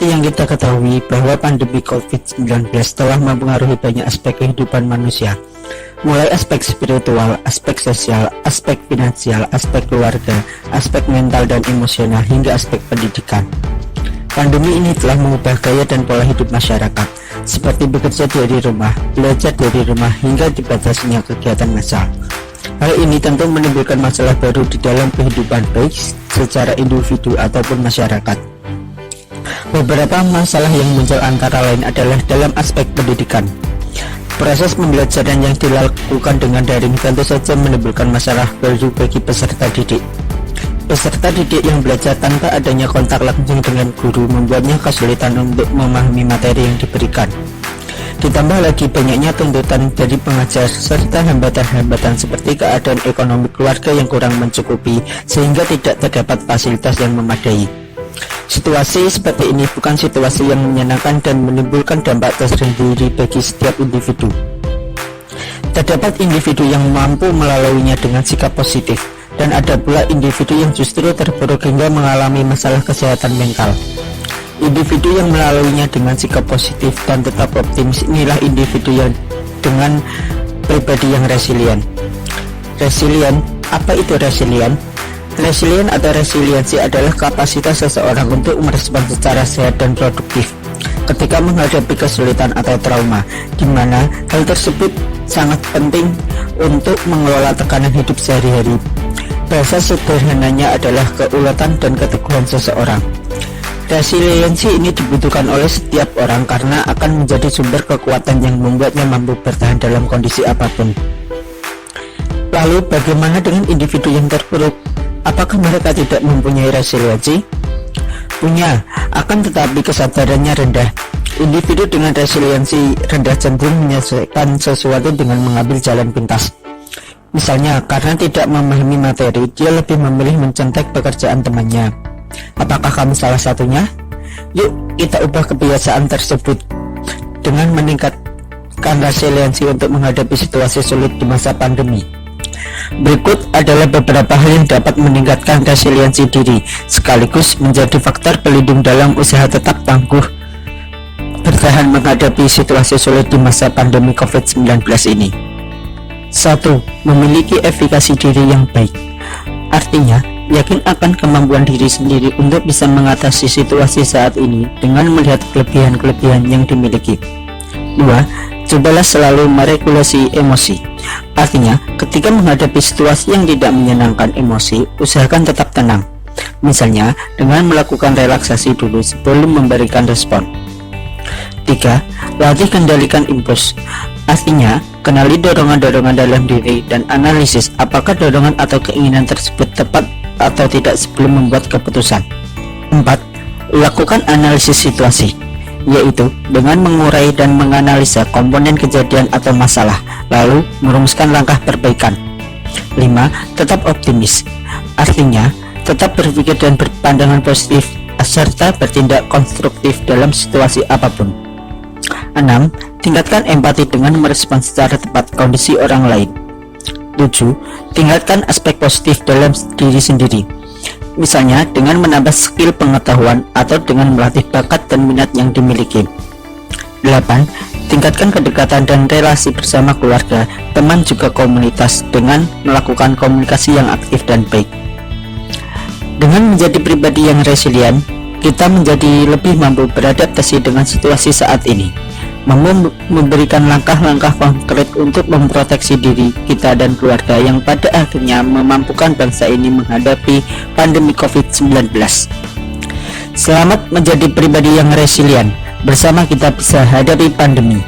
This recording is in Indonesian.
Seperti yang kita ketahui bahwa pandemi COVID-19 telah mempengaruhi banyak aspek kehidupan manusia, mulai aspek spiritual, aspek sosial, aspek finansial, aspek keluarga, aspek mental dan emosional, hingga aspek pendidikan. Pandemi ini telah mengubah gaya dan pola hidup masyarakat, seperti bekerja dari rumah, belajar dari rumah, hingga dibatasinya kegiatan massal. Hal ini tentu menimbulkan masalah baru di dalam kehidupan baik secara individu ataupun masyarakat. Beberapa masalah yang muncul antara lain adalah dalam aspek pendidikan. Proses pembelajaran yang dilakukan dengan daring tentu saja menimbulkan masalah baru bagi peserta didik. Peserta didik yang belajar tanpa adanya kontak langsung dengan guru membuatnya kesulitan untuk memahami materi yang diberikan. Ditambah lagi banyaknya tuntutan dari pengajar serta hambatan-hambatan seperti keadaan ekonomi keluarga yang kurang mencukupi sehingga tidak terdapat fasilitas yang memadai. Situasi seperti ini bukan situasi yang menyenangkan dan menimbulkan dampak tersendiri bagi setiap individu. Terdapat individu yang mampu melaluinya dengan sikap positif, dan ada pula individu yang justru terpuruk hingga mengalami masalah kesehatan mental. Individu yang melaluinya dengan sikap positif dan tetap optimis inilah individu yang dengan pribadi yang resilient. Resilient, apa itu resilient? Resilient atau resiliensi adalah kapasitas seseorang untuk merespon secara sehat dan produktif ketika menghadapi kesulitan atau trauma, di mana hal tersebut sangat penting untuk mengelola tekanan hidup sehari-hari. Bahasa sederhananya adalah keuletan dan keteguhan seseorang. Resiliensi ini dibutuhkan oleh setiap orang karena akan menjadi sumber kekuatan yang membuatnya mampu bertahan dalam kondisi apapun. Lalu bagaimana dengan individu yang terpuruk? Apakah mereka tidak mempunyai resiliensi? Punya, akan tetapi kesadarannya rendah. Individu dengan resiliensi rendah cenderung menyelesaikan sesuatu dengan mengambil jalan pintas. Misalnya, karena tidak memahami materi, dia lebih memilih mencontek pekerjaan temannya. Apakah kamu salah satunya? Yuk, kita ubah kebiasaan tersebut dengan meningkatkan resiliensi untuk menghadapi situasi sulit di masa pandemi. Berikut adalah beberapa hal yang dapat meningkatkan resiliensi diri, sekaligus menjadi faktor pelindung dalam usaha tetap tangguh bertahan menghadapi situasi sulit di masa pandemi COVID-19 ini. 1. Memiliki efikasi diri yang baik. Artinya, yakin akan kemampuan diri sendiri untuk bisa mengatasi situasi saat ini dengan melihat kelebihan-kelebihan yang dimiliki. 2. Cobalah selalu meregulasi emosi. Artinya, ketika menghadapi situasi yang tidak menyenangkan emosi, usahakan tetap tenang. Misalnya, dengan melakukan relaksasi dulu sebelum memberikan respon. 3. Latih kendalikan impuls. Artinya, kenali dorongan-dorongan dalam diri dan analisis apakah dorongan atau keinginan tersebut tepat atau tidak sebelum membuat keputusan. 4. Lakukan analisis situasi, yaitu dengan mengurai dan menganalisa komponen kejadian atau masalah, lalu merumuskan langkah perbaikan. 5. Tetap optimis. Artinya, tetap berpikir dan berpandangan positif serta bertindak konstruktif dalam situasi apapun. 6. Tingkatkan empati dengan merespons secara tepat kondisi orang lain. 7. Tingkatkan aspek positif dalam diri sendiri, misalnya dengan menambah skill pengetahuan atau dengan melatih bakat dan minat yang dimiliki. 8. Tingkatkan kedekatan dan relasi bersama keluarga, teman juga komunitas dengan melakukan komunikasi yang aktif dan baik. Dengan menjadi pribadi yang resilient, kita menjadi lebih mampu beradaptasi dengan situasi saat ini, mampu memberikan langkah-langkah konkret untuk memproteksi diri kita dan keluarga yang pada akhirnya memampukan bangsa ini menghadapi pandemi COVID-19. Selamat menjadi pribadi yang resilient. Bersama kita bisa hadapi pandemi.